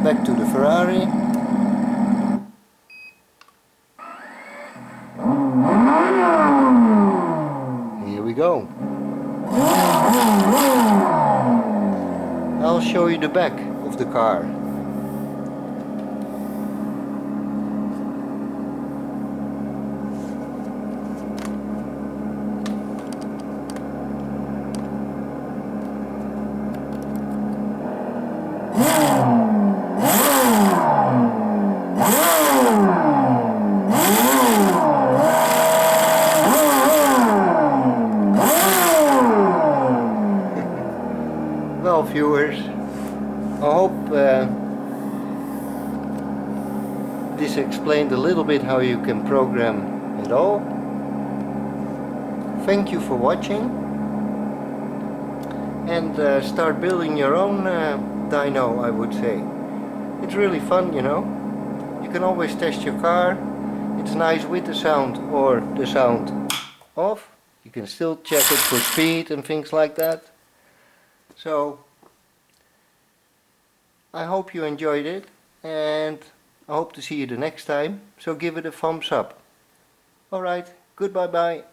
back to the Ferrari. Here we go. I'll show you the back of the car. Well, viewers, I hope this explained a little bit how you can program it all. Thank you for watching, and start building your own dyno, I would say. It's really fun, you know. You can always test your car. It's nice with the sound or the sound off. You can still check it for speed and things like that. So I hope you enjoyed it, and I hope to see you the next time. So give it a thumbs up. Alright, goodbye bye.